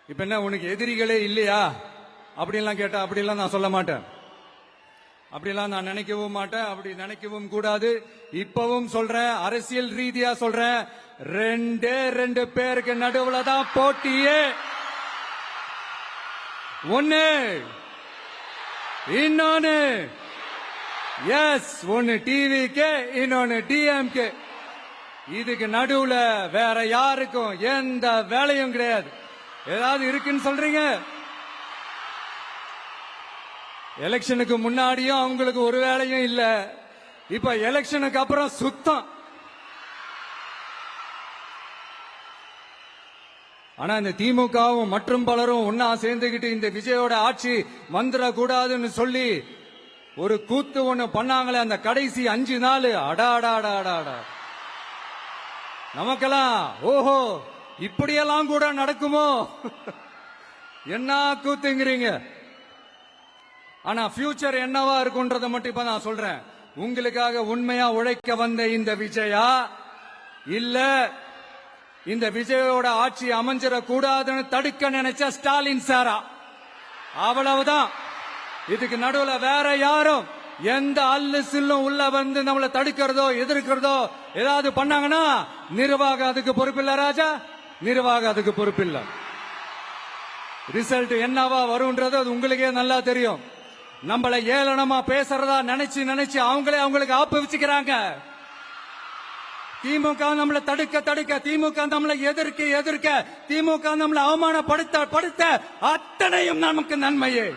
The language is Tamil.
இப்ப என்ன உனக்கு எதிரிகளே இல்லையா அப்படின்லாம் கேட்டா அப்படிலாம் நான் சொல்ல மாட்டேன். அப்படிலாம் நான் நினைக்கவும் மாட்டேன். அப்படி நினைக்கவும் கூடாது. இப்பவும் சொல்றேன், அரசியல் ரீதியா சொல்றேன், ரெண்டு பேருக்கு நடுவுல தான் போட்டியே. ஒன்னு இன்னொன்னு எஸ், ஒன்னு டிவிக்கு, இன்னொன்னு டிஎம்கே. இதுக்கு நடுவுல வேற யாருக்கும் எந்த வேலையும் கிடையாது. ஏதாவது இருக்குன்னு சொல்றீங்க? எலெக்ஷனுக்கு முன்னாடியும் அவங்களுக்கு ஒரு வேலையும் இல்ல. இப்ப எலெக்ஷனுக்கு அப்புறம் சுத்தம். ஆனா இந்த திமுகவும் மற்றும் பலரும் ஒன்னா சேர்ந்துகிட்டு இந்த விஜயோட ஆட்சி வந்துடக்கூடாதுன்னு சொல்லி ஒரு கூத்து ஒண்ணு பண்ணாங்களே, அந்த கடைசி 5 நாள் அடாடாடாடா, நமக்கெல்லாம் ஓஹோ இப்படியெல்லாம் கூட நடக்குமோ என்ன கூத்துங்கிறீங்க. ஆனா ஃபியூச்சர் என்னவா இருக்கும்ன்றத மட்டும் இப்ப நான் சொல்றேன். உங்களுக்காக உண்மையா உழைக்க வந்த இந்த விஜயா, இல்ல இந்த விஜயோட ஆட்சி அமைஞ்சிட கூடாதுன்னு தடுக்க நினைச்ச ஸ்டாலின் சாரா, அவ்வளவுதான். இதுக்கு நடுவுல வேற யாரும் எந்த அல்லு சில்லும் உள்ள வந்து நம்மளை தடுக்கிறதோ எதிர்க்கிறதோ ஏதாவது பண்ணாங்கன்னா நிர்வாகம் அதுக்கு பொறுப்பில்ல ராஜா, நிர்வாகம் அதுக்கு பொறுப்பில்ல. ரிசல்ட் என்னவா வரும்ன்றது அது உங்களுக்கே நல்லா தெரியும். நம்மள ஏளனமா பேசுறதா நினைச்சு அவங்களுக்கு ஆப்பு வச்சுக்கிறாங்க. திமுக நம்மளை தடுக்க, திமுக நம்மளை எதிர்க்க, திமுக நம்மளை அவமானப்படுத்த அத்தனையும் நமக்கு நன்மையே.